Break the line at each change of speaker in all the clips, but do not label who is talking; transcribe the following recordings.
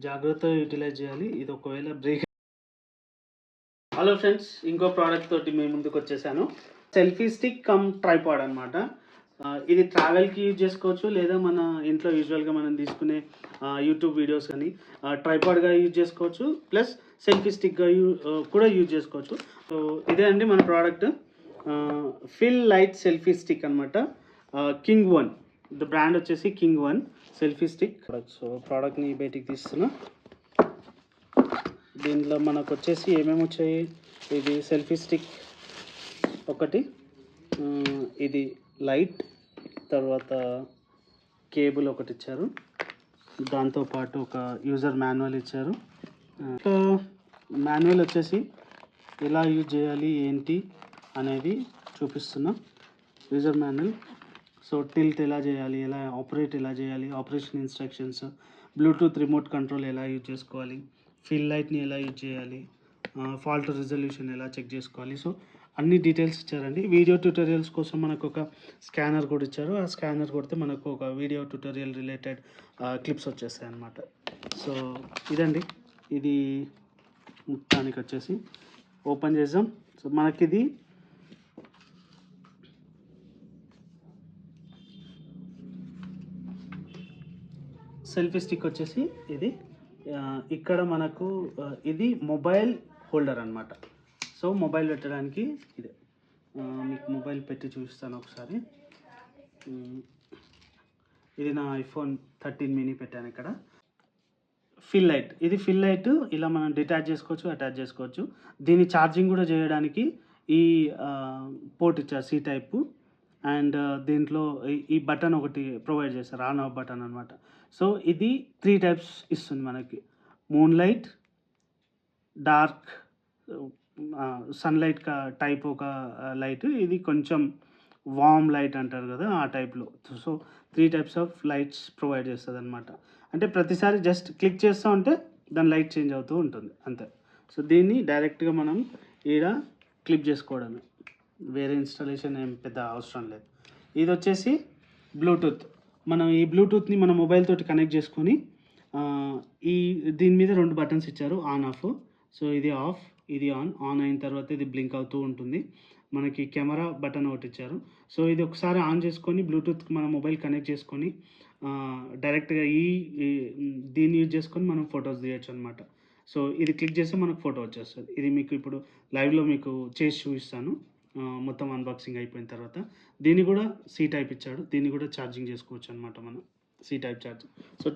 జాగ్రత్తగా యూటిలైజ్ చేయాలి. ఇది ఒకవేళ బ్రేక్. హలో ఫ్రెండ్స్, ఇంకో ప్రోడక్ట్ తోటి మీ ముందుకు వచ్చేసాను. సెల్ఫీ స్టిక్ కమ్ ట్రైపాడ్ అనమాట. ఇది ట్రావెల్కి యూజ్ చేసుకోవచ్చు, లేదా మన ఇంట్లో యూజువల్గా మనం తీసుకునే యూట్యూబ్ వీడియోస్ కానీ ట్రైపాడ్గా యూజ్ చేసుకోవచ్చు, ప్లస్ సెల్ఫీ స్టిక్గా కూడా యూజ్ చేసుకోవచ్చు. సో ఇదే అండి మన product, fill light selfie stick అనమాట. కింగ్ వన్, ద బ్రాండ్ వచ్చేసి king one selfie stick. So ప్రోడక్ట్ని బయటికి తీస్తున్నా. దీంట్లో మనకు వచ్చేసి ఏమేమి వచ్చాయి, ఇది సెల్ఫీ స్టిక్ ఒకటి, ఇది లైట్, తర్వాత కేబుల్ ఒకటి ఇచ్చారు, దాంతోపాటు ఒక యూజర్ మాన్యువల్ ఇచ్చారు. మాన్యువల్ వచ్చేసి ఎలా యూజ్ చేయాలి ఏంటి అనేది చూపిస్తున్నా. యూజర్ మాన్యువల్, సో టిల్ట్ ఎలా చేయాలి, ఎలా ఆపరేట్ ఎలా చేయాలి, operation instructions, Bluetooth remote control ఎలా యూజ్ చేసుకోవాలి, ఫిల్ లైట్ని ఎలా యూజ్ చేయాలి, ఫాల్ట్ రిజల్యూషన్ ఎలా చెక్ చేసుకోవాలి. సో అన్ని డీటెయిల్స్ ఇచ్చారండి. వీడియో ట్యూటోరియల్స్ కోసం మనకు ఒక స్కానర్ కూడా ఇచ్చారు. ఆ స్కానర్ కొడితే మనకు ఒక వీడియో ట్యూటోరియల్ రిలేటెడ్ క్లిప్స్ వచ్చేస్తాయి అన్నమాట. సో ఇదండి, ఇది మొత్తానికి వచ్చేసి ఓపెన్ చేద్దాం. సో మనకిది సెల్ఫీ స్టిక్ వచ్చేసి ఇది ఇక్కడ మనకు ఇది మొబైల్ హోల్డర్ అనమాట. సో మొబైల్ పెట్టడానికి ఇదే, మీకు మొబైల్ పెట్టి చూపిస్తాను ఒకసారి. ఇది నా ఐఫోన్ 13 మినీ పెట్టాను ఇక్కడ. ఫిల్ లైట్, ఇది ఫిల్ లైట్ ఇలా మనం డిటాచ్ చేసుకోవచ్చు, అటాచ్ చేసుకోవచ్చు. దీన్ని ఛార్జింగ్ కూడా చేయడానికి ఈ పోర్ట్ ఇచ్చారు, సి టైపు. అండ్ దీంట్లో ఈ బటన్ ఒకటి ప్రొవైడ్ చేస్తారు, ఆన్ ఆఫ్ బటన్ అనమాట. సో ఇది 3 టైప్స్ ఇస్తుంది మనకి: moon light, dark sunlight type ఒక లైట్, ఇది కొంచెం వామ్ లైట్ అంటారు కదా ఆ టైప్లో. So 3 types of lights provide చేస్తుంది అనమాట. అంటే ప్రతిసారి జస్ట్ క్లిక్ చేస్తూ ఉంటే దాని లైట్ చేంజ్ అవుతూ ఉంటుంది అంతే. సో దీన్ని డైరెక్ట్గా మనం ఈడ క్లిప్ చేసుకోవడమే, వేరే ఇన్స్టాలేషన్ ఏం పెద్ద అవసరం లేదు. ఇది వచ్చేసి బ్లూటూత్. మనం ఈ బ్లూటూత్ని మన మొబైల్ తోటి కనెక్ట్ చేసుకొని దీని మీద 2 బటన్స్ ఇచ్చారు, ఆన్ ఆఫ్. సో ఇది ఆఫ్, ఇది ఆన్. ఆన్ అయిన తర్వాత ఇది బ్లింక్ అవుతూ ఉంటుంది. మనకి కెమెరా బటన్ ఒకటి ఇచ్చారు. సో ఇది ఒకసారి ఆన్ చేసుకొని బ్లూటూత్కి మన మొబైల్ కనెక్ట్ చేసుకొని డైరెక్ట్గా దీన్ని యూజ్ చేసుకొని మనం ఫొటోస్ తీయచ్చు అనమాట. సో ఇది క్లిక్ చేస్తే మనకు ఫోటో వచ్చేస్తుంది. ఇది మీకు ఇప్పుడు లైవ్లో మీకు చేసి చూపిస్తాను, మొత్తం అన్బాక్సింగ్ అయిపోయిన తర్వాత. దీన్ని కూడా సి టైప్ ఇచ్చాడు, దీన్ని కూడా ఛార్జింగ్ చేసుకోవచ్చు అనమాట మనం, C type charger. So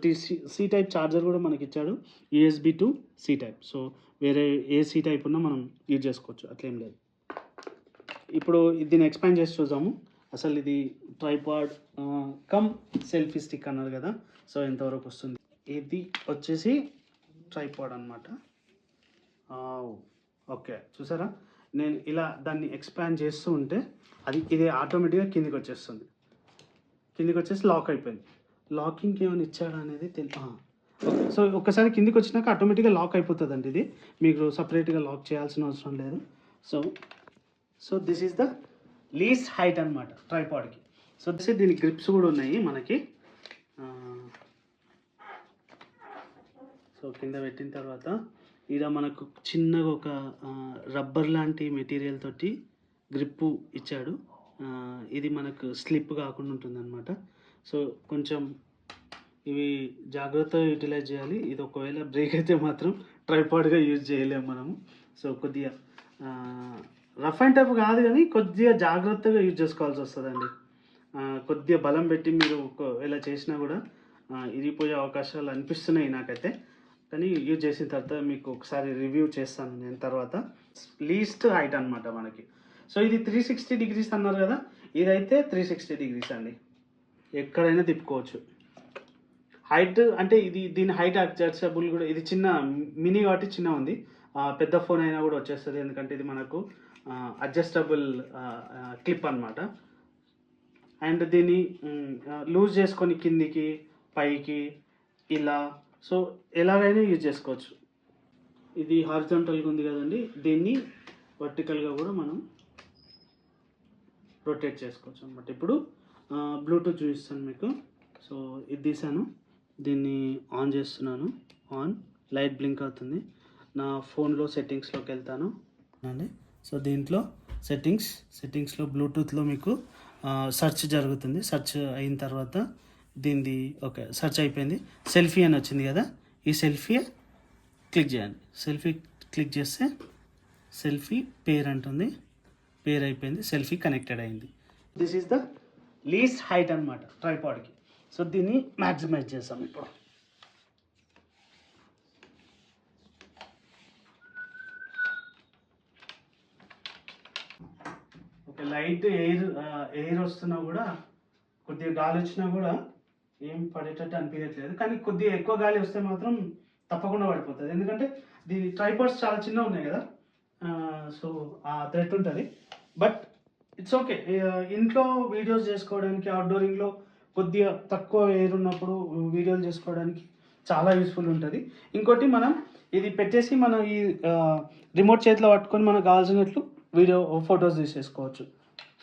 C type charger కూడా మనకి ఇచ్చాడు, USB to C type. So వేరే ఏ సి టైప్ ఉన్నా మనం యూజ్ చేసుకోవచ్చు, అట్లేం లేదు. ఇప్పుడు దీన్ని ఎక్స్పాండ్ చేసి చూద్దాము. అసలు ఇది ట్రైపాడ్ కమ్ సెల్ఫీ స్టిక్ అన్నారు కదా, సో ఎంతవరకు వస్తుంది. ఇది వచ్చేసి ట్రైపాడ్ అనమాట. ఓకే, చూసారా, నేను ఇలా దాన్ని ఎక్స్పాండ్ చేస్తూ ఉంటే ఇది ఆటోమేటిక్గా కిందికి వచ్చేస్తుంది. కిందికి వచ్చేసి లాక్ అయిపోయింది. లాకింగ్కి ఏమైనా ఇచ్చాడా అనేది ఓకే. సో ఒక్కసారి కిందికి వచ్చినాక ఆటోమేటిక్గా లాక్ అయిపోతుందండి. ఇది మీకు సపరేట్గా లాక్ చేయాల్సిన అవసరం లేదు. So this is the least height అనమాట ట్రైపాడ్కి. సో దీనికి గ్రిప్స్ కూడా ఉన్నాయి మనకి. సో కింద పెట్టిన తర్వాత ఇక్కడ మనకు చిన్నగా ఒక రబ్బర్ లాంటి మెటీరియల్ తోటి గ్రిప్పు ఇచ్చాడు. ఇది మనకు స్లిప్ కాకుండా ఉంటుంది అనమాట. సో కొంచెం ఇవి జాగ్రత్తగా యూటిలైజ్ చేయాలి. ఇది ఒకవేళ బ్రేక్ అయితే మాత్రం ట్రైపాడ్గా యూజ్ చేయలేము మనము. సో కొద్దిగా రఫ్ అండ్ టఫ్ కాదు, కానీ కొద్దిగా జాగ్రత్తగా యూజ్ చేసుకోవాల్సి వస్తుందండి. కొద్దిగా బలం పెట్టి మీరు ఇలా చేసినా కూడా ఇరిగిపోయే అవకాశాలు అనిపిస్తున్నాయి నాకైతే. కానీ యూజ్ చేసిన తర్వాత మీకు ఒకసారి రివ్యూ చేస్తాను నేను తర్వాత. లీస్ట్ హైట్ అనమాట మనకి. సో ఇది 360 డిగ్రీస్ అన్నారు కదా, ఇదైతే 360 డిగ్రీస్ అండి, ఎక్కడైనా తిప్పుకోవచ్చు. హైట్ అంటే దీని హైట్ అడ్జస్టబుల్ కూడా. ఇది చిన్న మినీ కాబట్టి చిన్న ఉంది, పెద్ద ఫోన్ అయినా కూడా వచ్చేస్తుంది, ఎందుకంటే ఇది మనకు అడ్జస్టబుల్ క్లిప్ అనమాట. అండ్ దీన్ని లూజ్ చేసుకొని కిందికి పైకి ఇలా, సో ఎలాగైనా యూజ్ చేసుకోవచ్చు. ఇది హారిజాంటల్గా ఉంది కదండి, దీన్ని వర్టికల్గా కూడా మనం రొటేట్ చేసుకోవచ్చు అనమాట. ఇప్పుడు బ్లూటూత్ చూపిస్తాను మీకు. సో ఇది తీసాను, దీన్ని ఆన్ చేస్తున్నాను. ఆన్, లైట్ బ్లింక్ అవుతుంది. నా ఫోన్లో సెట్టింగ్స్లోకి వెళ్తాను అండి. సో దీంట్లో సెట్టింగ్స్లో బ్లూటూత్లో మీకు సెర్చ్ జరుగుతుంది. సెర్చ్ అయిన తర్వాత దీనిది ఓకే సెర్చ్ అయిపోయింది. సెల్ఫీ అని వచ్చింది కదా, ఈ సెల్ఫీ క్లిక్ చేయండి. సెల్ఫీ క్లిక్ చేస్తే సెల్ఫీ పేర్ అంటుంది, పేర్ అయిపోయింది, సెల్ఫీ కనెక్టెడ్ అయింది. This is the least height అనమాట ట్రైపాడ్కి. సో దీన్ని మ్యాక్సిమైజ్ చేస్తాం ఇప్పుడు. ఓకే, లైట్ ఎయిర్ వస్తున్నా కూడా, కొద్దిగా గాలి వచ్చినా కూడా ఏం పడేటట్టు అనిపించట్లేదు. కానీ కొద్దిగా ఎక్కువ గాలి వస్తే మాత్రం తప్పకుండా పడిపోతుంది. ఎందుకంటే దీని ట్రైపాడ్స్ చాలా చిన్నగా ఉన్నాయి కదా, సో ఆ థ్రెట్ ఉంటుంది. But it's okay. ఇంట్లో వీడియోస్ చేసుకోవడానికి, అవుట్డోరింగ్లో కొద్దిగా తక్కువ ఎయిర్ ఉన్నప్పుడు వీడియోలు చేసుకోవడానికి చాలా యూస్ఫుల్ ఉంటుంది. ఇంకోటి మనం ఇది పెట్టేసి మనం ఈ రిమోట్ చేతిలో పట్టుకొని మనకు కావాల్సినట్లు వీడియో ఫొటోస్ తీసేసుకోవచ్చు.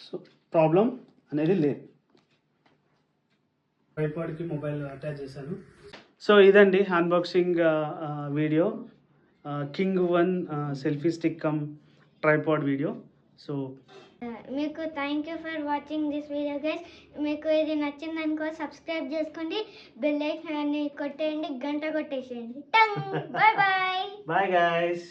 సో ప్రాబ్లం అనేది లేదు. ట్రైపాడ్కి మొబైల్ అటాచ్ చేశాను. సో ఇదండి unboxing video, king 1 selfie stick come tripod video. So
మీకు thank you for watching this video guys. మీకు ఇది నచ్చిందనుకో సబ్స్క్రైబ్ చేసుకోండి, బెల్ ఐకాన్ని కొట్టేయండి, గంట కొట్టేసేయండి. Bye bye.
Bye guys.